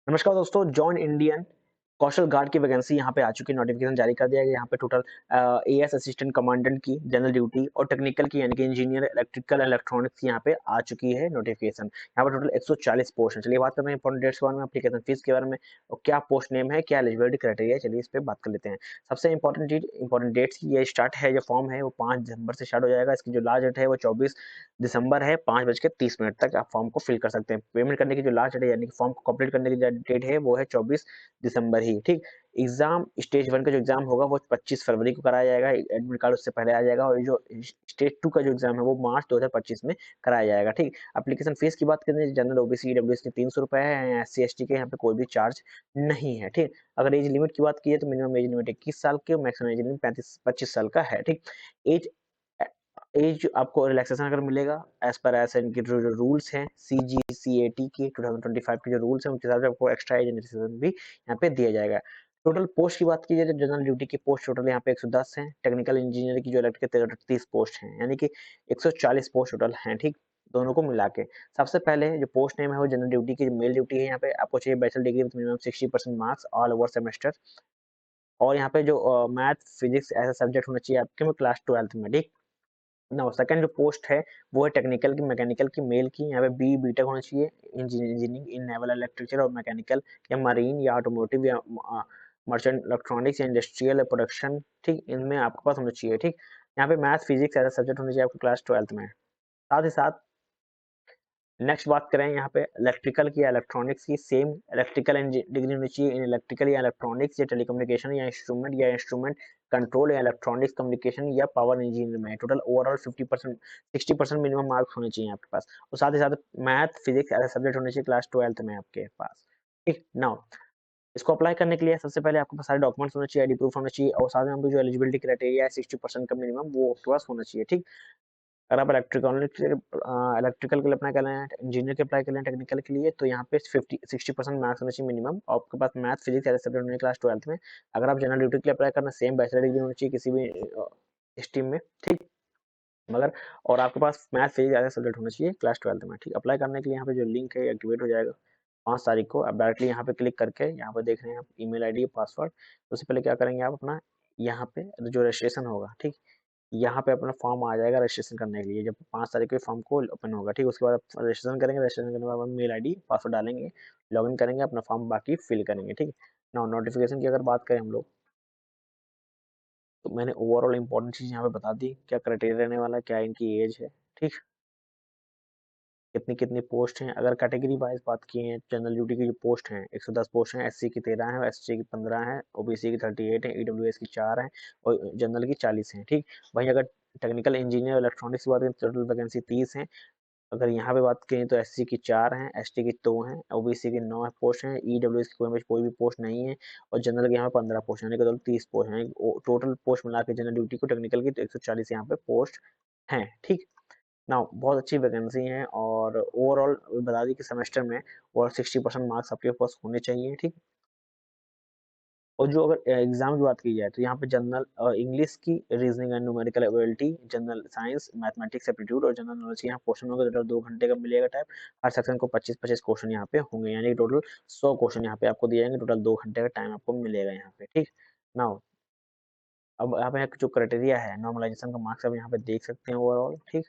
नमस्कार दोस्तों, John Indian कौशल guard की वैकेंसी यहाँ पे आ चुकी है, नोटिफिकेशन जारी कर दिया गया। यहाँ पे टोटल एएस असिस्टेंट कमांडेंट की जनरल ड्यूटी और टेक्निकल की यानी कि इंजीनियर इलेक्ट्रिकल इलेक्ट्रॉनिक्स की यहाँ पे आ चुकी है नोटिफिकेशन। यहाँ पे टोटल 140 पोस्ट है। चलिए बात करते हैं इंपॉर्टेंट डेट्स के बारे में, एप्लीकेशन फीस के बारे में और क्या पोस्ट नेम है, क्या एलिजिबिलिटी क्राइटेरिया है। चलिए इस पे बात कर लेते हैं। सबसे इंपॉर्टेंट डेट्स ये स्टार्ट है, जो फॉर्म है वो 5 दिसंबर से स्टार्ट हो जाएगा। इसकी जो लास्ट डेट है वो 24 दिसंबर है, 5:30 तक आप फॉर्म को फिल कर सकते हैं। पेमेंट करने की जो लास्ट डेट है यानी कि फॉर्म को कंप्लीट करने की जो डेट है वो है 24 दिसंबर ही, ठीक। एग्जाम स्टेज 1 का जो एग्जाम होगा वो 25 फरवरी को कराया जाएगा, एडमिट कार्ड उससे पहले आ जाएगा। और जो स्टेज 2 का जो एग्जाम है वो मार्च 2025 में कराया जाएगा, ठीक। एप्लीकेशन फीस की बात करें, जनरल ओबीसी ईडब्ल्यूएस के 300 रुपए है, एससी एसटी के यहाँ पे कोई भी चार्ज नहीं है, ठीक। अगर एज लिमिट की बात की तो मिनिमम एज लिमिट 21 साल की और मैक्सिमम एज लिमिट 25 साल का है, ठीक। एज एज आपको रिलैक्सेशन अगर मिलेगा एज पर एस इनके जो रूल्स हैं सीजीसीएटी के 2025 के जो रूल्स हैं उनके हिसाब से आपको एक्स्ट्रा एज रिलैक्सेशन भी यहाँ पे दिया जाएगा। टोटल पोस्ट की बात की जाए तो जनरल ड्यूटी की पोस्ट टोटल यहाँ पे 110 हैं, टेक्निकल इंजीनियर की जो इलेक्ट्रिकल 30 पोस्ट हैं, यानी कि 140 पोस्ट टोटल हैं, ठीक। दोनों को मिला के सबसे पहले जो पोस्ट नेम है वो जनरल ड्यूटी की मेल ड्यूटी है। यहाँ पे आपको चाहिए bachelor degree with minimum 60% marks all over semester. और यहाँ पे जो मैथ फिजिक्स ऐसा सब्जेक्ट होना चाहिए आपके में क्लास 12th में, ठीक। नाउ सेकंड जो पोस्ट है वो है टेक्निकल की मैकेनिकल की मेल की। यहाँ पे बी बीटेक होना चाहिए इंजीनियरिंग इन नेवल इलेक्ट्रिकल और मैकेनिकल या मरीन या ऑटोमोटिव या मर्चेंट इलेक्ट्रॉनिक्स या इंडस्ट्रियल प्रोडक्शन, ठीक। इनमें आपके पास होना चाहिए, ठीक। यहाँ पे मैथ फिजिक्स ऐसा सब्जेक्ट होना चाहिए आपको क्लास 12th में। साथ ही साथ नेक्स्ट बात करें यहाँ पे इलेक्ट्रिकल की या इलेक्ट्रॉनिक्स की, सेम इलेक्ट्रिकल डिग्री होनी चाहिए इन इलेक्ट्रिकल या इलेक्ट्रॉनिक्स या टेलीकम्युनिकेशन या इंस्ट्रूमेंट कंट्रोल या इलेक्ट्रॉनिक्स कम्युनिकेशन या पावर इंजीनियर में। टोटल ओवरऑल 50% 60% मिनिमम मार्क्स होने चाहिए आपके पास। और साथ ही साथ मैथ फिजिक्स ऐसा सब्जेक्ट होने चाहिए क्लास 12th में आपके पास, ठीक। नाउ इसको अप्लाई करने के लिए सबसे पहले आपके पास सारे डॉक्यूमेंट्स होने चाहिए, आईडी प्रूफ होना चाहिए और साथ में जो एलिजिबिलिटी क्राइटेरिया है 60% का मिनिमम वो आपके पास होना चाहिए, ठीक। अगर आप इलेक्ट्रिकल के लिए अप्लाई कर रहे हैं, इंजीनियर के अप्लाई कर रहे हैं टेक्निकल के लिए, तो यहाँ पे 50-60% मार्क्स होना चाहिए मिनिमम। आपके पास मैथ फिजिक्स ऐसे सब्जेक्ट होने क्लास 12th में। अगर आप जनरल ड्यूटी के लिए अप्लाई करना, सेम बैचलर डिग्री होनी चाहिए किसी भी स्ट्रीम में, ठीक। मगर और आपके पास मैथ फिजिक्स ऐसे सब्जेक्ट होना चाहिए क्लास 12th में, ठीक। अप्लाई करने के लिए यहाँ पे जो लिंक है एक्टिवेट हो जाएगा 5 तारीख को। आप डायरेक्टली यहाँ पे क्लिक करके यहाँ पे देख रहे हैं आप ईमेल आईडी पासवर्ड। उससे पहले क्या करेंगे आप अपना यहाँ पे जो रजिस्ट्रेशन होगा, ठीक। यहाँ पे अपना फॉर्म आ जाएगा रजिस्ट्रेशन करने के लिए, जब 5 तारीख को फॉर्म को ओपन होगा, ठीक। उसके बाद आप रजिस्ट्रेशन करेंगे, रजिस्ट्रेशन करने के बाद मेल आईडी पासवर्ड डालेंगे, लॉगिन करेंगे, अपना फॉर्म बाकी फिल करेंगे, ठीक। ना नोटिफिकेशन की अगर बात करें हम लोग, तो मैंने ओवरऑल इंपॉर्टेंट चीज यहाँ पे बता दी, क्या क्राइटेरिया रहने वाला है, क्या इनकी एज है, ठीक। कितनी कितनी पोस्ट हैं। अगर कैटेगरी वाइज बात की है, जनरल ड्यूटी की जो पोस्ट हैं 110 पोस्ट हैं, एससी की 13 है, एसटी की 15 है, ओबीसी की 38 है, ईडब्ल्यूएस की 4 है और जनरल की 40 है, ठीक। वहीं अगर टेक्निकल इंजीनियर इलेक्ट्रॉनिक्स की बात करें तो टोटल वैकेंसी 30 है। अगर यहाँ पे बात करें तो एससी की 4 हैं, एसटी की 2 हैं, ओबीसी की 9 पोस्ट हैं, ईडब्ल्यूएस की कोई भी पोस्ट नहीं है और जनरल के यहाँ पे 15 पोस्ट यानी कि टोटल 30 पोस्ट हैं। टोटल पोस्ट मिला के जनरल ड्यूटी को टेक्निकल की तो 140 यहाँ पे पोस्ट हैं, ठीक। नाउ बहुत अच्छी वैकेंसी है और ओवरऑल बता दी कि सेमेस्टर में और 60% मार्क्स आपके पास होने चाहिए, ठीक। और जो अगर एग्जाम की बात की जाए तो यहाँ पे जनरल इंग्लिश की reasoning and numerical ability, general science mathematics aptitude और जनरल नॉलेज के यहाँ क्वेश्चन होंगे। टोटल 2 घंटे का मिलेगा टाइम। हर सेक्शन को 25-25 क्वेश्चन यहाँ पे होंगे, यानी कि टोटल 100 क्वेश्चन यहाँ पे आपको दिए जाएंगे। टोटल 2 घंटे का टाइम आपको मिलेगा यहाँ पे, ठीक। नाउ अब यहाँ पे जो क्राइटेरिया है नॉर्मलाइजेशन का मार्क्स आप यहाँ पे देख सकते हैं ओवरऑल, ठीक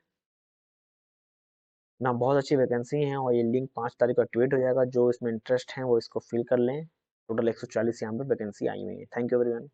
ना। बहुत अच्छी वैकेंसी है और ये लिंक 5 तारीख को एक्टिवेट हो जाएगा। जो इसमें इंटरेस्ट है वो इसको फिल कर लें। टोटल 140 यहाँ पे वैकेंसी आई हुई है। Thank you everyone.